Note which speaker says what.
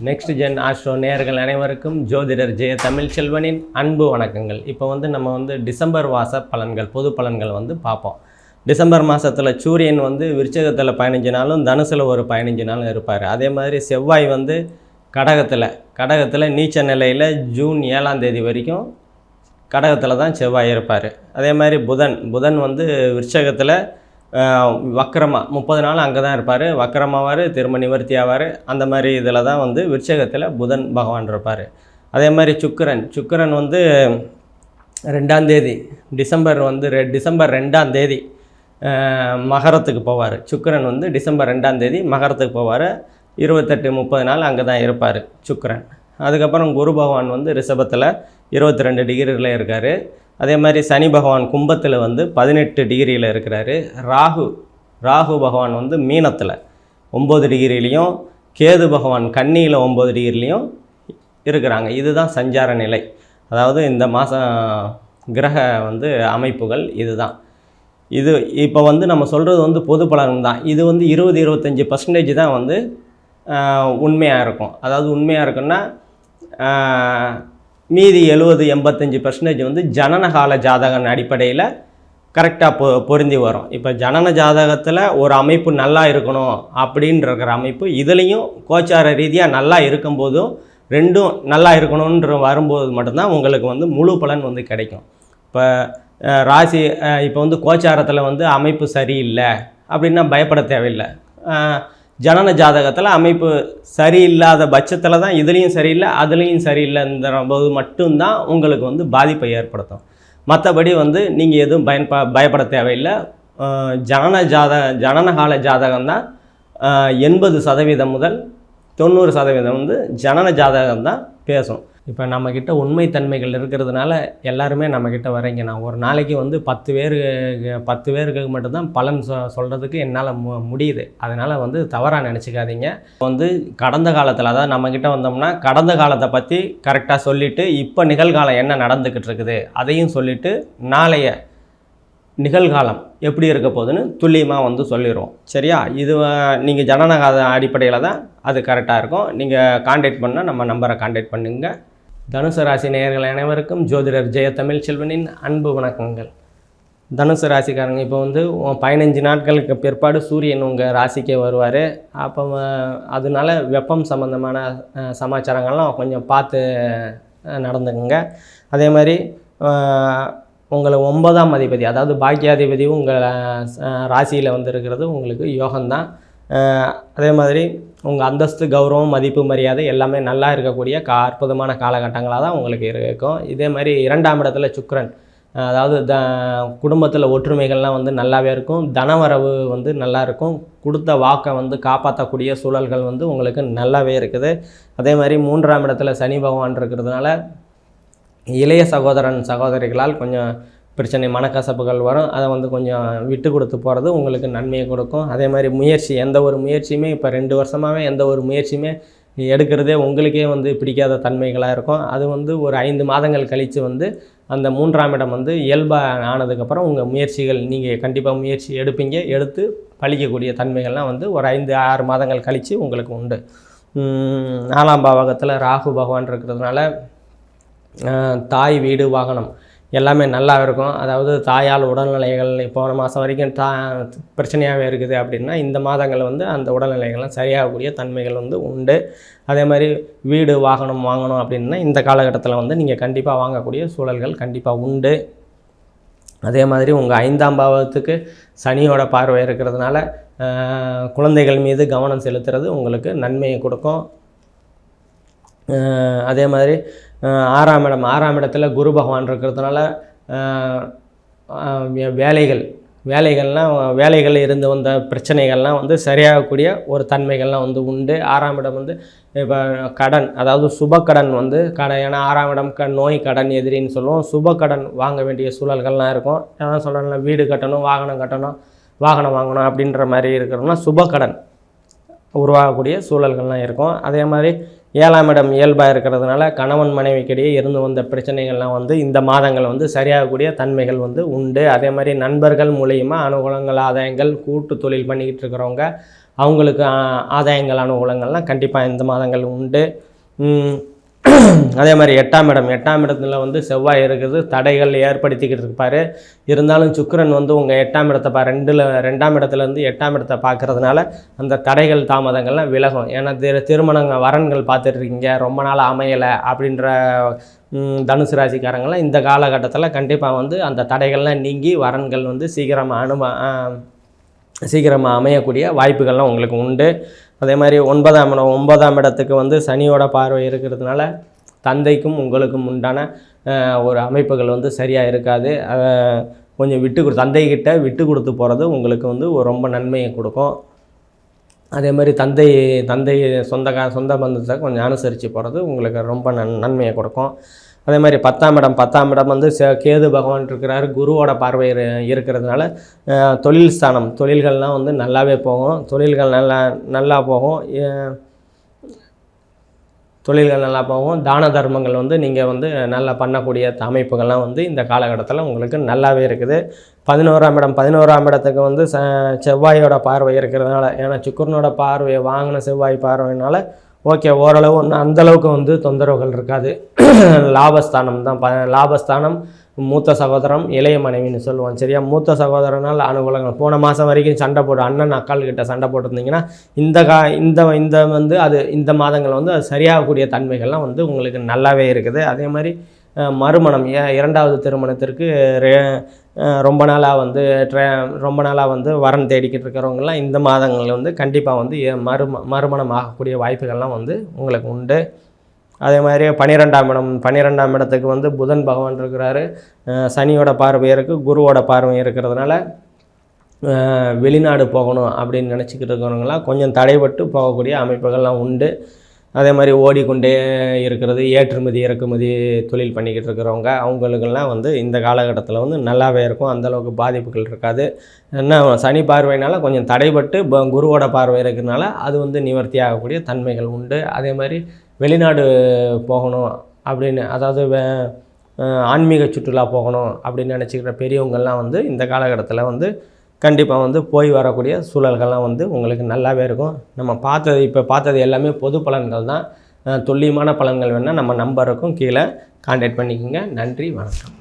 Speaker 1: Next gen astro நேயர்கள் அனைவருக்கும் ஜோதிடர் ஜெய தமிழ்ச்செல்வனின் அன்பு வணக்கங்கள். இப்போ நம்ம டிசம்பர் மாத பலன்கள், பொது பலன்கள் பார்ப்போம். டிசம்பர் மாதத்தில் சூரியன் விருச்சகத்தில் 15 நாளும் தனுசில் ஒரு 15 நாளும் இருப்பார். அதே மாதிரி செவ்வாய் கடகத்தில் நீச்ச நிலையில் ஜூன் 7ஆம் தேதி வரைக்கும் கடகத்தில் தான் செவ்வாய் இருப்பார். அதே மாதிரி புதன் விருச்சகத்தில் வக்கரமாக 30 நாள் அங்கே தான் இருப்பார். வக்கரமாவார், திரும்ப நிவர்த்தி ஆவார். அந்த மாதிரி இதில் தான் விருச்சகத்தில் புதன் பகவான் இருப்பார். அதே மாதிரி சுக்கிரன் 2ஆம் தேதி டிசம்பர் 2ஆம் தேதி மகரத்துக்கு போவார். சுக்கிரன் டிசம்பர் 2ஆம் தேதி மகரத்துக்கு போவார். 28-30 நாள் அங்கே தான் இருப்பார் சுக்கிரன். அதுக்கப்புறம் குரு பகவான் ரிஷபத்தில் 22 டிகிரியில் இருக்கார். அதே மாதிரி சனி பகவான் கும்பத்தில் 18 டிகிரியில் இருக்கிறாரு. ராகு பகவான் மீனத்தில் 9 டிகிரிலையும், கேது பகவான் கன்னியில் 9 டிகிரிலையும் இருக்கிறாங்க. இதுதான் சஞ்சார நிலை. அதாவது இந்த மாதம் கிரக அமைப்புகள் இதுதான். இது இப்போ நம்ம சொல்கிறது பொது பலன் தான். இது 20-25% தான் உண்மையாக இருக்கும். அதாவது உண்மையாக இருக்குன்னா மீதி 70-85% ஜனனகால ஜாதகம் அடிப்படையில் கரெக்டாக பொருந்தி வரும். இப்போ ஜனன ஜாதகத்தில் ஒரு அமைப்பு நல்லா இருக்கணும் அப்படின்ற அமைப்பு இதுலேயும் கோச்சார ரீதியாக நல்லா இருக்கும்போதும் ரெண்டும் நல்லா இருக்கணுன்ற வரும்போது மட்டும்தான் உங்களுக்கு முழு பலன் கிடைக்கும். இப்போ ராசி இப்போ கோச்சாரத்தில் அமைப்பு சரியில்லை அப்படின்னா பயப்பட தேவையில்லை. ஜனன ஜாதகத்தில் அமைப்பு சரியில்லாத பட்சத்தில் தான் இதுலேயும் சரியில்லை அதுலேயும் சரியில்லைன்ற போது மட்டும்தான் உங்களுக்கு பாதிப்பை ஏற்படுத்தும். மற்றபடி நீங்கள் எதுவும் பயப்பட தேவையில்லை. ஜனனகால ஜாதகம் தான் 80% முதல் 90% ஜனன ஜாதகம் தான் பேசும். இப்போ நம்மக்கிட்ட உண்மைத்தன்மைகள் இருக்கிறதுனால எல்லாருமே நம்மக்கிட்ட வரீங்க. நான் ஒரு நாளைக்கு 10 பேருக்கு மட்டும்தான் பலன் சொல்கிறதுக்கு என்னால் முடியுது. அதனால் தவறாக நினச்சிக்காதீங்க. கடந்த காலத்தில், அதாவது நம்மக்கிட்ட வந்தோம்னா கடந்த காலத்தை பற்றி கரெக்டாக சொல்லிவிட்டு இப்போ நிகழ்காலம் என்ன நடந்துக்கிட்டு இருக்குது அதையும் சொல்லிவிட்டு நாளைய நிகழ்காலம் எப்படி இருக்க போகுதுன்னு துல்லியமாக சொல்லிடுவோம். சரியா? இது நீங்கள் ஜனனகால அடிப்படையில் தான் அது கரெக்டாக இருக்கும். நீங்கள் கான்டாக்ட் பண்ணால் நம்ம நம்பரை கான்டாக்ட் பண்ணுங்க. தனுசு ராசி நேயர்கள் அனைவருக்கும் ஜோதிடர் ஜெய தமிழ்ச்செல்வனின் அன்பு வணக்கங்கள். தனுசு ராசிக்காரங்க இப்போ 15 நாட்களுக்கு பிற்பாடு சூரியன் உங்கள் ராசிக்கே வருவார். அப்போ அதனால வெப்பம் சம்மந்தமான சமாச்சாரங்கள்லாம் கொஞ்சம் பார்த்து நடந்துக்குங்க. அதே மாதிரி உங்களை 9ஆம் அதிபதி, அதாவது பாக்கியாதிபதியும் உங்கள் ராசியில் இருக்கிறது உங்களுக்கு யோகம்தான். அதே மாதிரி உங்கள் அந்தஸ்து, கௌரவம், மதிப்பு, மரியாதை எல்லாமே நல்லா இருக்கக்கூடிய அற்புதமான காலகட்டங்களாக தான் உங்களுக்கு இருக்கும். இதே மாதிரி 2ஆம் இடத்துல சுக்கிரன், அதாவது குடும்பத்தில் ஒற்றுமைகள்லாம் நல்லாவே இருக்கும். தனவரவு நல்லா இருக்கும். கொடுத்த வாக்கை காப்பாற்றக்கூடிய சூழல்கள் உங்களுக்கு நல்லாவே இருக்குது. அதே மாதிரி 3ஆம் இடத்துல சனி பகவான் இருக்கிறதுனால இளைய சகோதரிகளால் கொஞ்சம் பிரச்சனை, மனக்கசப்புகள் வரும். அதை கொஞ்சம் விட்டு கொடுத்து போகிறது உங்களுக்கு நன்மையை கொடுக்கும். அதே மாதிரி எந்த ஒரு முயற்சியுமே இப்போ 2 வருஷமாகவே எந்த ஒரு முயற்சியுமே எடுக்கிறதே உங்களுக்கே பிடிக்காத தன்மைகளாக இருக்கும். அது ஒரு 5 மாதங்கள் கழித்து அந்த 3ஆம் இடம் இயல்பாக ஆனதுக்கப்புறம் உங்கள் முயற்சிகள் நீங்கள் கண்டிப்பாக முயற்சி எடுப்பீங்க. எடுத்து பழிக்கக்கூடிய தன்மைகள்லாம் ஒரு 5-6 மாதங்கள் கழித்து உங்களுக்கு உண்டு. 4ஆம் பாவகத்தில் ராகு பகவான் இருக்கிறதுனால தாய், வீடு, வாகனம் எல்லாமே நல்லா இருக்கும். அதாவது தாயால் உடல்நிலைகள் போன மாதம் வரைக்கும் பிரச்சனையாகவே இருக்குது அப்படின்னா இந்த மாதங்கள் அந்த உடல்நிலைகள்லாம் சரியாகக்கூடிய தன்மைகள் உண்டு. அதே மாதிரி வீடு, வாகனம் வாங்கணும் அப்படின்னா இந்த காலகட்டத்தில் நீங்கள் கண்டிப்பாக வாங்கக்கூடிய சூழல்கள் கண்டிப்பாக உண்டு. அதே மாதிரி உங்கள் 5ஆம் பாவத்துக்கு சனியோட பார்வை இருக்கிறதுனால குழந்தைகள் மீது கவனம் செலுத்துறது உங்களுக்கு நன்மையை கொடுக்கும். அதே மாதிரி 6ஆம் இடத்துல குரு பகவான் இருக்கிறதுனால வேலைகள் இருந்து வந்த பிரச்சனைகள்லாம் சரியாகக்கூடிய ஒரு தன்மைகள்லாம் உண்டு. 6ஆம் இடம் இப்போ கடன், அதாவது சுபக்கடன் ஏன்னா 6ஆம் இடம் நோய், கடன் எதிரின்னு சொல்லுவோம். சுபக்கடன் வாங்க வேண்டிய சூழல்கள்லாம் இருக்கும். அதான் சொல்கிறேன்னா வீடு கட்டணும், வாகனம் கட்டணும், வாகனம் வாங்கணும் அப்படின்ற மாதிரி இருக்கிறோம்னா சுபக்கடன் உருவாகக்கூடிய சூழல்கள்லாம் இருக்கும். அதே மாதிரி 7ஆம் இடம் இயல்பாக இருக்கிறதுனால கணவன் மனைவிக்கிடையே இருந்து வந்த பிரச்சனைகள்லாம் இந்த மாதங்கள் சரியாகக்கூடிய தன்மைகள் உண்டு. அதே மாதிரி நண்பர்கள் மூலியமாக அனுகூலங்கள், ஆதாயங்கள், கூட்டு தொழில் பண்ணிக்கிட்டு இருக்கிறவங்க அவங்களுக்கு ஆதாயங்கள் அனுகூலங்கள்லாம் கண்டிப்பாக இந்த மாதங்கள் உண்டு. அதே மாதிரி 8ஆம் இடம், 8ஆம் இடத்துல வந்து செவ்வாய் இருக்குது, தடைகள் ஏற்படுத்திக்கிட்டு இருப்பார். இருந்தாலும் சுக்கிரன் வந்து உங்கள் 8ஆம் இடத்தை 2ஆம் இடத்துலேருந்து 8ஆம் இடத்தை பார்க்குறதுனால அந்த தடைகள் தாமதங்கள்லாம் விலகும். ஏன்னா திருமணங்கள் வரன்கள் பார்த்துட்ருக்கீங்க, ரொம்ப நாள் அமையலை அப்படின்ற தனுசு ராசிக்காரங்களாம் இந்த காலகட்டத்தில் கண்டிப்பாக வந்து அந்த தடைகள்லாம் நீங்கி வரன்கள் வந்து சீக்கிரமாக அமையக்கூடிய வாய்ப்புகள்லாம் உங்களுக்கு உண்டு. அதே மாதிரி 9ஆம் இடத்துக்கு வந்து சனியோட பார்வை இருக்கிறதுனால தந்தைக்கும் உங்களுக்கும் உண்டான ஒரு அமைப்புகள் வந்து சரியாக இருக்காது. கொஞ்சம் தந்தைக்கிட்ட விட்டு கொடுத்து போகிறது உங்களுக்கு வந்து ரொம்ப நன்மையை கொடுக்கும். அதே மாதிரி தந்தை சொந்த பந்தத்தை கொஞ்சம் அனுசரித்து போகிறது உங்களுக்கு ரொம்ப நன்மையை கொடுக்கும். அதே மாதிரி 10ஆம் இடம் வந்து கேது பகவான் இருக்கிறார், குருவோட பார்வை இருக்கிறதுனால தொழில் ஸ்தானம், தொழில்கள்லாம் வந்து நல்லாவே போகும். தொழில்கள் நல்லா போகும். தான தர்மங்கள் வந்து நீங்கள் வந்து நல்லா பண்ணக்கூடிய அமைப்புகள்லாம் வந்து இந்த காலகட்டத்தில் உங்களுக்கு நல்லாவே இருக்குது. 11ஆம் இடத்துக்கு வந்து செவ்வாயோட பார்வை இருக்கிறதுனால, ஏன்னா சுக்கிரனோட பார்வையை வாங்கின செவ்வாய் பார்வையினால ஓகே, ஓரளவு ஒன்று அந்தளவுக்கு வந்து தொந்தரவுகள் இருக்காது. லாபஸ்தானம் மூத்த சகோதரம் இளைய மனைவின்னு சொல்லுவோம், சரியா? மூத்த சகோதரனால் அனுகூலங்கள். போன மாதம் வரைக்கும் அண்ணன் அக்காள்கிட்ட சண்டை போட்டிருந்தீங்கன்னா இந்த வந்து இந்த மாதங்கள் வந்து அது சரியாகக்கூடிய தன்மைகள்லாம் வந்து உங்களுக்கு நல்லாவே இருக்குது. அதே மாதிரி மறுமணம், 2வது திருமணத்திற்கு ரொம்ப நாளாக வந்து வரன் தேடிக்கிட்டு இருக்கிறவங்கலாம் இந்த மாதங்களில் வந்து கண்டிப்பாக வந்து மறுமணம் ஆகக்கூடிய வாய்ப்புகள்லாம் வந்து உங்களுக்கு உண்டு. அதே மாதிரி 12ஆம் இடத்துக்கு வந்து புதன் பகவான் இருக்கிறாரு, சனியோட பார்வை இருக்குது, குருவோட பார்வை இருக்கிறதுனால வெளிநாடு போகணும் அப்படின்னு நினச்சிக்கிட்டு இருக்கிறவங்களாம் கொஞ்சம் தடைபட்டு போகக்கூடிய அமைப்புகள்லாம் உண்டு. அதே மாதிரி ஓடிக்கொண்டே இருக்கிறது, ஏற்றுமதி இறக்குமதி தொழில் பண்ணிக்கிட்டு இருக்கிறவங்க அவங்களுக்கெல்லாம் வந்து இந்த காலகட்டத்தில் வந்து நல்லாவே இருக்கும், அந்தளவுக்கு பாதிப்புகள் இருக்காது. என்ன சனி பார்வையினால் கொஞ்சம் தடைபட்டு குருவோட பார்வை இருக்கிறதுனால அது வந்து நிவர்த்தி ஆகக்கூடிய தன்மைகள் உண்டு. அதே மாதிரி வெளிநாடு போகணும் அப்படின்னு, அதாவது ஆன்மீக சுற்றுலா போகணும் அப்படின்னு நினச்சிக்கிற பெரியவங்கள்லாம் வந்து இந்த காலகட்டத்தில் வந்து கண்டிப்பாக வந்து போய் வரக்கூடிய சூழல்கள்லாம் வந்து உங்களுக்கு நல்லாவே இருக்கும். நம்ம இப்போ பார்த்தது எல்லாமே பொது பலன்கள் தான். துல்லியமான பலன்கள் வேணால் நம்ம நம்பருக்கும் கீழே கான்டாக்ட் பண்ணிக்கோங்க. நன்றி, வணக்கம்.